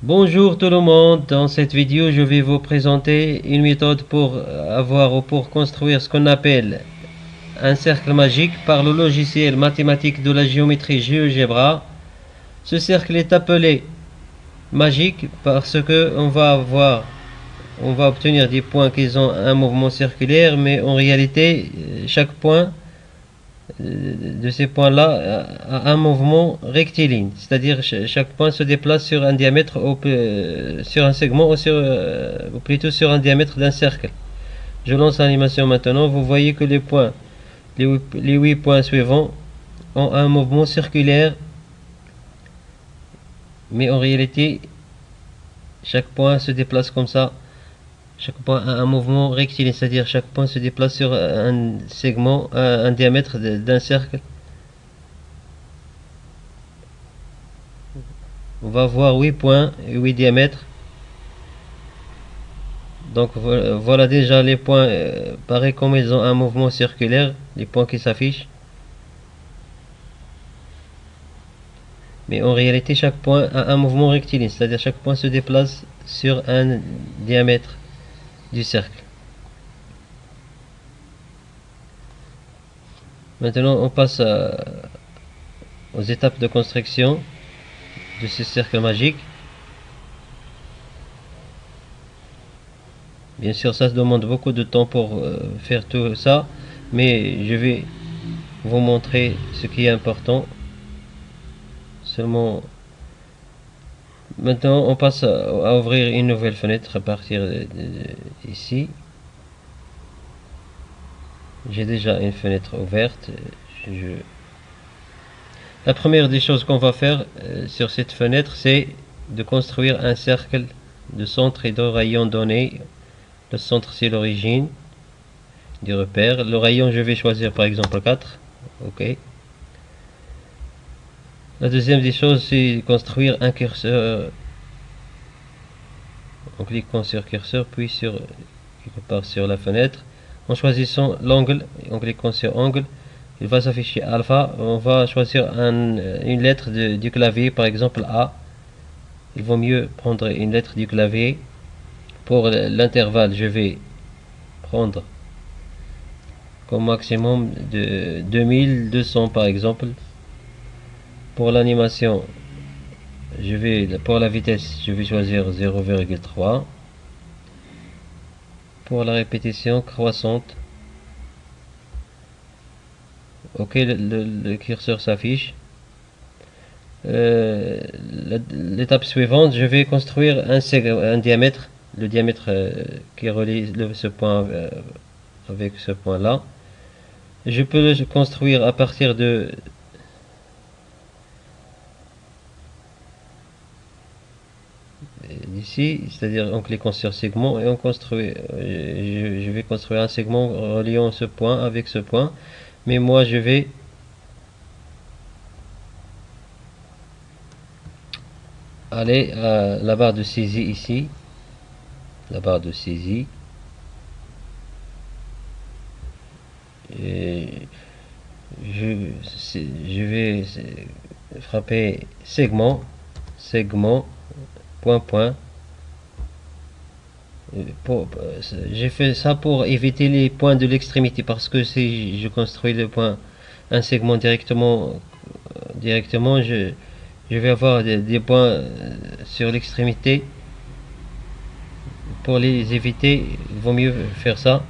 Bonjour tout le monde, dans cette vidéo je vais vous présenter une méthode pour avoir ou pour construire ce qu'on appelle un cercle magique par le logiciel mathématique de la géométrie GeoGebra. Ce cercle est appelé magique parce que on va obtenir des points qui ont un mouvement circulaire, mais en réalité chaque point de ces points-là a un mouvement rectiligne, c'est-à-dire chaque point se déplace sur un diamètre sur un segment ou plutôt sur un diamètre d'un cercle. Je lance l'animation maintenant. Vous voyez que les 8 points suivants ont un mouvement circulaire, mais en réalité chaque point se déplace comme ça. Chaque point a un mouvement rectiligne, c'est-à-dire chaque point se déplace sur un segment, un diamètre d'un cercle. On va voir 8 points et 8 diamètres. Donc voilà déjà les points, pareil comme ils ont un mouvement circulaire, les points qui s'affichent. Mais en réalité chaque point a un mouvement rectiligne, c'est-à-dire chaque point se déplace sur un diamètre du cercle. Maintenant on passe aux étapes de construction de ce cercle magique. Bien sûr ça demande beaucoup de temps pour faire tout ça, mais je vais vous montrer ce qui est important. Seulement maintenant on passe à ouvrir une nouvelle fenêtre à partir ici. J'ai déjà une fenêtre ouverte. La première des choses qu'on va faire sur cette fenêtre, c'est de construire un cercle de centre et de rayon donné. Le centre c'est l'origine du repère. Le rayon je vais choisir par exemple 4. Ok. La deuxième des choses c'est construire un curseur en cliquant sur curseur puis quelque part sur la fenêtre. En choisissant l'angle, en cliquant sur angle, il va s'afficher alpha. On va choisir une lettre du clavier, par exemple A. Il vaut mieux prendre une lettre du clavier. Pour l'intervalle, je vais prendre comme maximum de 2200 par exemple. Pour l'animation, pour la vitesse, je vais choisir 0,3. Pour la répétition croissante, ok, le curseur s'affiche. L'étape suivante, je vais construire un diamètre, le diamètre qui relie ce point avec ce point là. Je peux le construire à partir de d'ici, c'est-à-dire en cliquant sur segment et on construit. Je vais construire un segment reliant ce point avec ce point, mais moi je vais aller à la barre de saisie ici, la barre de saisie, et je vais frapper segment, point. J'ai fait ça pour éviter les points de l'extrémité, parce que si je construis un segment directement, je vais avoir des points sur l'extrémité. Pour les éviter, il vaut mieux faire ça.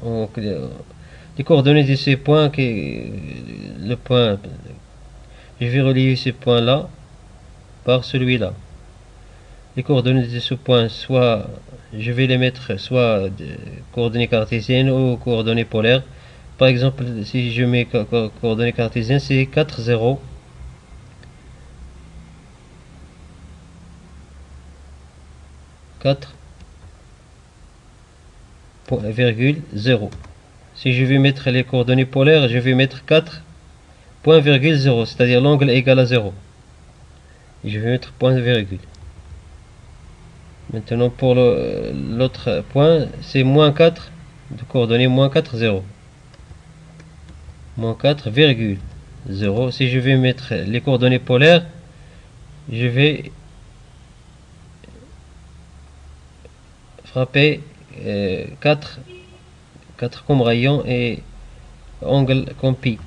Donc, les coordonnées de ces points, je vais relier ce point là par celui-là. Les coordonnées de ce point, soit je vais les mettre soit de coordonnées cartésiennes ou coordonnées polaires. Par exemple, si je mets coordonnées cartésiennes, c'est 4, 0. Virgule 0. Si je vais mettre les coordonnées polaires, je vais mettre 4.0, c'est-à-dire l'angle est égal à 0. Et je vais mettre point virgule. Maintenant pour l'autre point, c'est moins 4, de coordonnées moins 4, 0. Moins 4,0. Si je vais mettre les coordonnées polaires, je vais frapper 4 comme rayon et angle comme pi,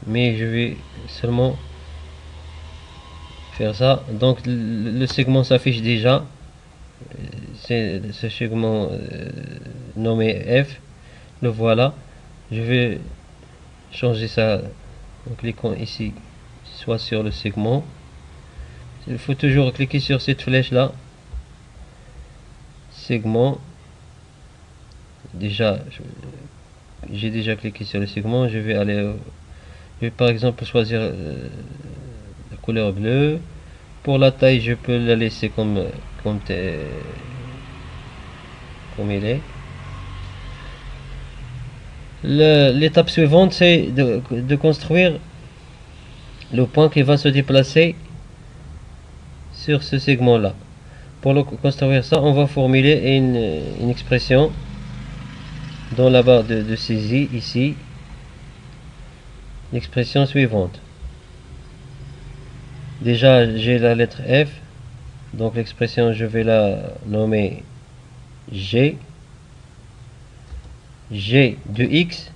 mais je vais seulement faire ça. Donc le segment s'affiche déjà, c'est ce segment nommé F, le voilà. Je vais changer ça en cliquant ici, soit sur le segment. Il faut toujours cliquer sur cette flèche là, segment. Déjà j'ai déjà cliqué sur le segment, je vais aller je vais par exemple choisir la couleur bleue. Pour la taille, je peux la laisser comme il est. L'étape suivante, c'est de construire le point qui va se déplacer sur ce segment là. Pour construire ça, on va formuler une expression dans la barre de saisie ici, l'expression suivante. Déjà j'ai la lettre F, donc l'expression je vais la nommer G. G de X,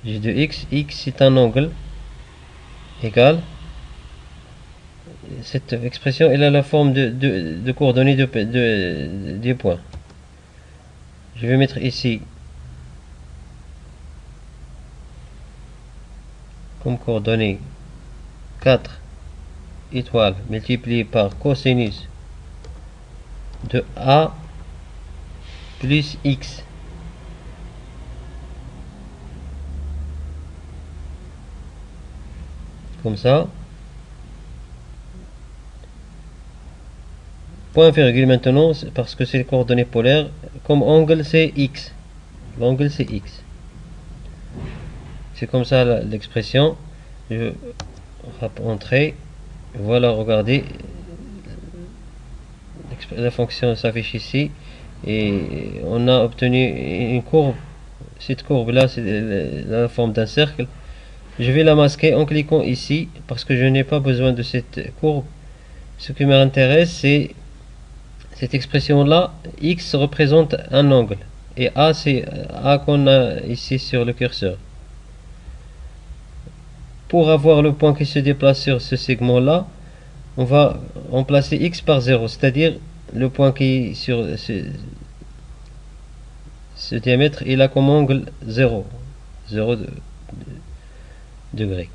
G de X, X c'est un angle, égal, cette expression elle a la forme de coordonnées des points. Je vais mettre ici comme coordonnées 4 étoiles multipliées par cosinus de A plus X. Comme ça. Point virgule maintenant, parce que c'est les coordonnées polaires. Comme angle c'est X. L'angle c'est X. C'est comme ça l'expression. Je frappe entrée. Voilà, regardez. La fonction s'affiche ici. Et on a obtenu une courbe. Cette courbe là c'est la forme d'un cercle. Je vais la masquer en cliquant ici parce que je n'ai pas besoin de cette courbe. Ce qui m'intéresse c'est cette expression là. X représente un angle et A c'est A qu'on a ici sur le curseur. Pour avoir le point qui se déplace sur ce segment là, on va remplacer X par 0, c'est-à-dire le point qui est sur ce diamètre, il a comme angle 0 degrés.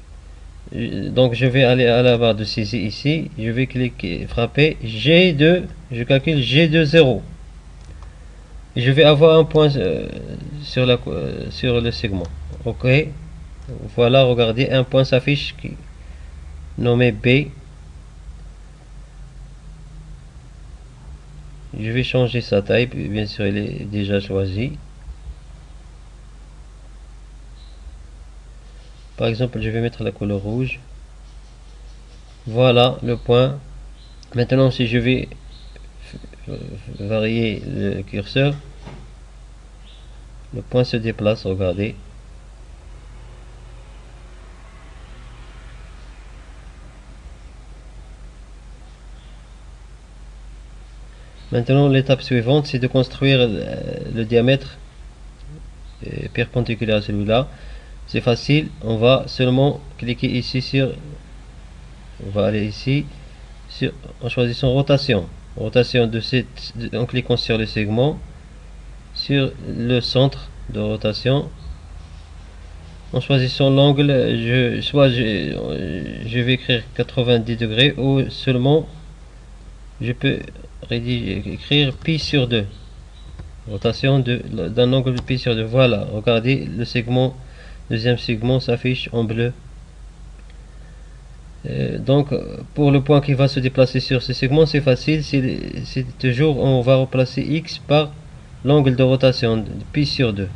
Donc je vais aller à la barre de saisie ici, je vais cliquer, frapper G2, je calcule G2 0. Je vais avoir un point sur le segment. Ok, voilà, regardez, un point s'affiche nommé B. Je vais changer sa taille, bien sûr il est déjà choisi. Par exemple, je vais mettre la couleur rouge. Voilà le point. Maintenant, si je vais varier le curseur, le point se déplace, regardez. Maintenant, l'étape suivante, c'est de construire le diamètre perpendiculaire à celui-là. C'est facile, on va seulement cliquer ici sur, on va aller ici en choisissant rotation, en cliquant sur le segment, sur le centre de rotation, en choisissant l'angle, je vais écrire 90 degrés ou seulement je peux écrire pi sur 2, rotation d'un angle de pi sur 2. Voilà, regardez le segment, deuxième segment s'affiche en bleu. Donc pour le point qui va se déplacer sur ce segment, c'est facile, c'est toujours on va remplacer X par l'angle de rotation de pi sur 2,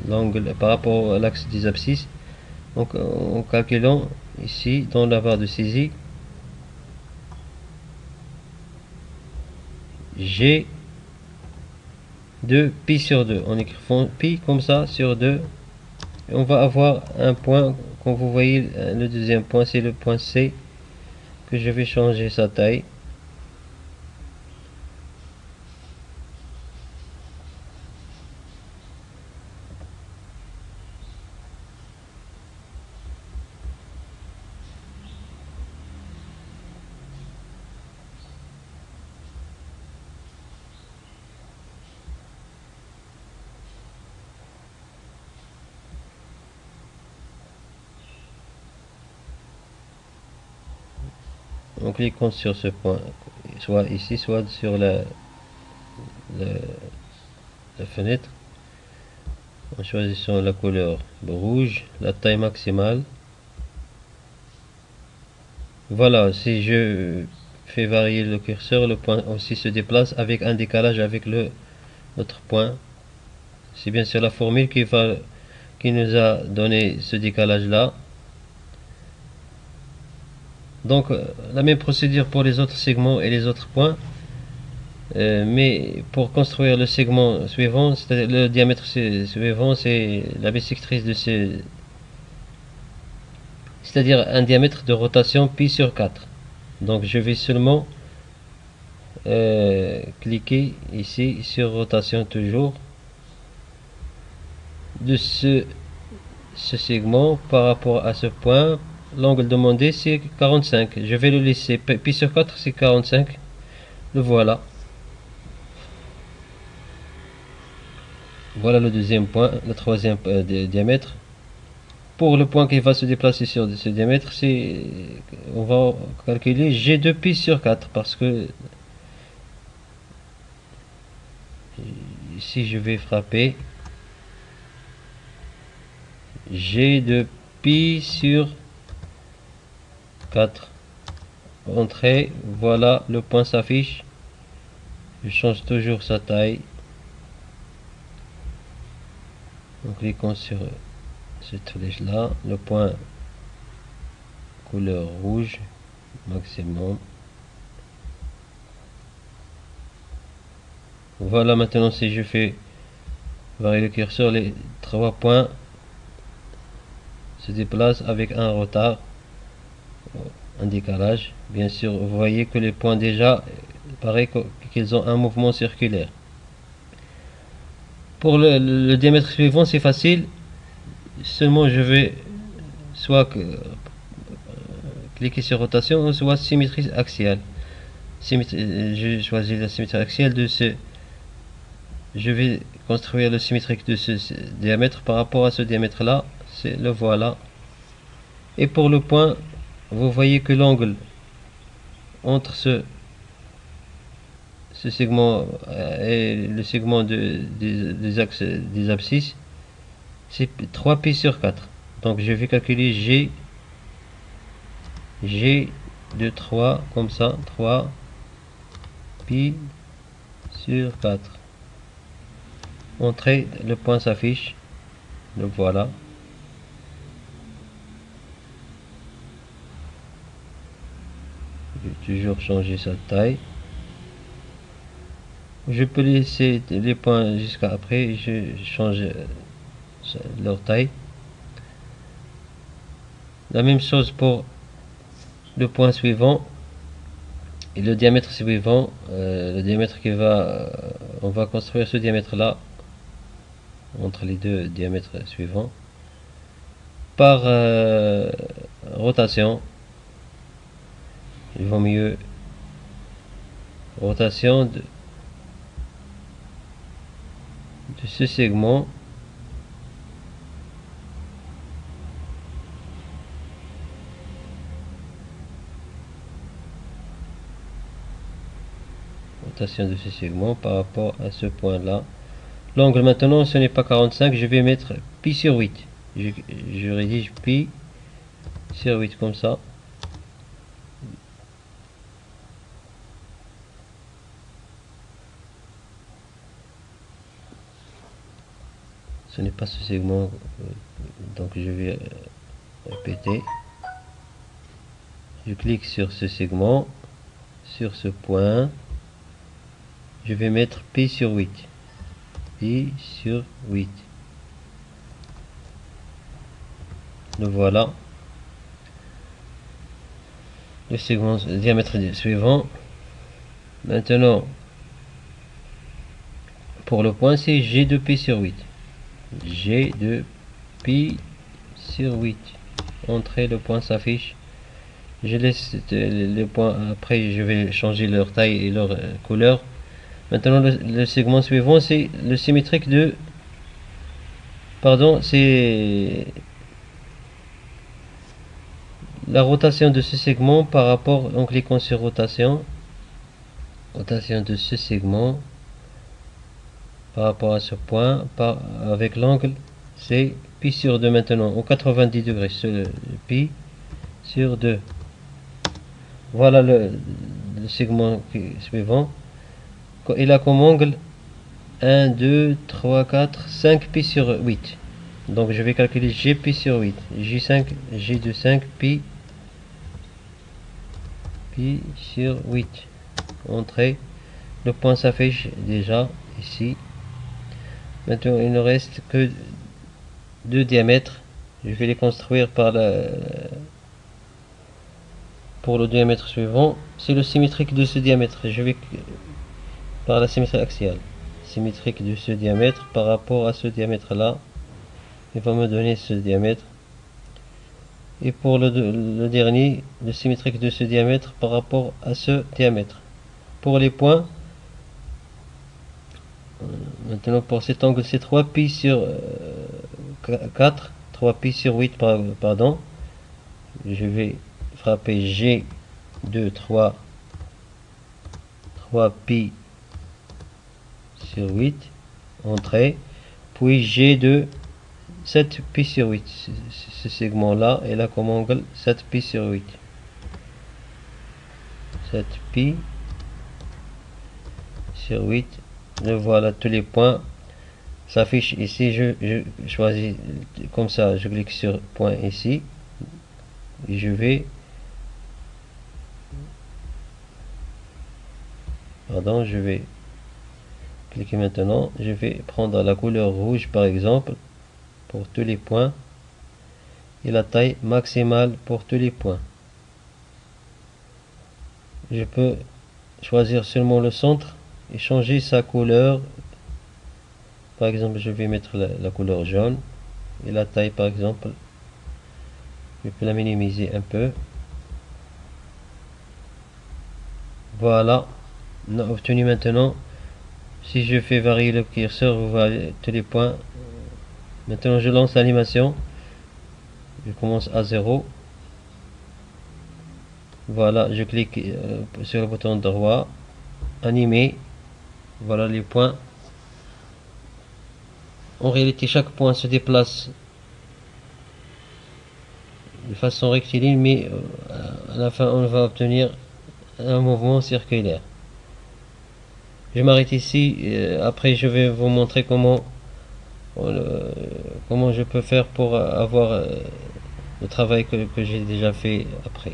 l'angle par rapport à l'axe des abscisses. Donc en calculant ici dans la barre de saisie, G de pi sur 2, en écrivant pi comme ça sur 2, et on va avoir un point. Comme vous voyez, le deuxième point c'est le point C. que je vais changer sa taille. En cliquant sur ce point, soit ici, soit sur la fenêtre, en choisissant la couleur rouge, la taille maximale. Voilà, si je fais varier le curseur, le point aussi se déplace avec un décalage avec l'autre point. C'est bien sûr la formule qui nous a donné ce décalage là. Donc la même procédure pour les autres segments et les autres points. Mais pour construire le segment suivant, c'est-à-dire le diamètre suivant, c'est la bissectrice de c'est-à-dire un diamètre de rotation pi sur 4. Donc je vais seulement cliquer ici sur rotation toujours de ce segment par rapport à ce point. L'angle demandé c'est 45. Je vais le laisser. Pi sur 4 c'est 45. Le voilà. Voilà le deuxième point, le troisième diamètre. Pour le point qui va se déplacer sur ce diamètre, on va calculer G de pi sur 4 parce que ici je vais frapper G de pi sur 4. Entrée, voilà, le point s'affiche. Je change toujours sa taille en cliquant sur cette flèche là, le point couleur rouge maximum. Voilà, maintenant si je fais varier le curseur, les 3 points se déplacent avec un retard, un décalage. Bien sûr, vous voyez que les points déjà paraît qu'ils ont un mouvement circulaire. Pour le diamètre suivant, c'est facile. Seulement je vais soit cliquer sur rotation, soit symétrie axiale. Je choisis la symétrie axiale de ce. Je vais construire le symétrique de ce diamètre par rapport à ce diamètre là. C'est le voilà. Et pour le point, vous voyez que l'angle entre ce segment et le segment des axes des abscisses, c'est 3 pi sur 4. Donc je vais calculer G de 3 comme ça, 3 pi sur 4. Entrée, le point s'affiche. Le voilà. Je vais toujours changer sa taille. Je peux laisser les points jusqu'à après. Je change leur taille. La même chose pour le point suivant et le diamètre suivant. Le diamètre on va construire ce diamètre là entre les deux diamètres suivants par rotation. Il vaut mieux rotation de ce segment de ce segment par rapport à ce point là. L'angle maintenant ce n'est pas 45, je vais mettre pi sur 8. Je rédige pi sur 8 comme ça. Ce n'est pas ce segment, donc je vais répéter. Je clique sur ce segment, sur ce point. Je vais mettre pi sur 8. Pi sur 8. Le voilà. le segment diamètre suivant. Maintenant, pour le point, c'est G de pi sur 8. G de pi sur 8. Entrée, le point s'affiche. Je laisse les points, après je vais changer leur taille et leur couleur. Maintenant le segment suivant, c'est le symétrique de... Pardon, c'est la rotation de ce segment par rapport, en cliquant sur rotation. Rotation de ce segment par rapport à ce point, avec l'angle, c'est pi sur 2 maintenant, au 90 degrés, pi sur 2. Voilà le segment suivant. Il a comme angle 1, 2, 3, 4, 5 pi sur 8. Donc je vais calculer G pi sur 8. J5, G de 5 pi sur 8. Entrée. Le point s'affiche déjà ici. Maintenant il ne reste que 2 diamètres. Je vais les construire pour le diamètre suivant. C'est le symétrique de ce diamètre. Je vais par la symétrie axiale. Symétrique de ce diamètre par rapport à ce diamètre là. Il va me donner ce diamètre. Et pour le dernier, le symétrique de ce diamètre par rapport à ce diamètre. Pour les points, maintenant pour cet angle, c'est 3 pi sur 4, 3 pi sur 8, pardon. Je vais frapper G de 3 pi sur 8, entrée, puis G de 7 pi sur 8, ce segment là est là comme angle 7 pi sur 8, 7 pi sur 8. Voilà, tous les points s'affichent ici. Je choisis comme ça, je clique sur point ici et je vais cliquer maintenant. Je vais prendre la couleur rouge par exemple pour tous les points et la taille maximale pour tous les points. Je peux choisir seulement le centre et changer sa couleur. Par exemple, je vais mettre la couleur jaune et la taille par exemple, je peux la minimiser un peu. Voilà, on a obtenu maintenant. Si je fais varier le curseur, vous voyez tous les points. Maintenant je lance l'animation. Je commence à 0. Voilà, je clique sur le bouton droit, animer. Voilà les points. En réalité, chaque point se déplace de façon rectiligne, mais à la fin on va obtenir un mouvement circulaire. Je m'arrête ici. Après je vais vous montrer comment je peux faire pour avoir le travail que j'ai déjà fait après.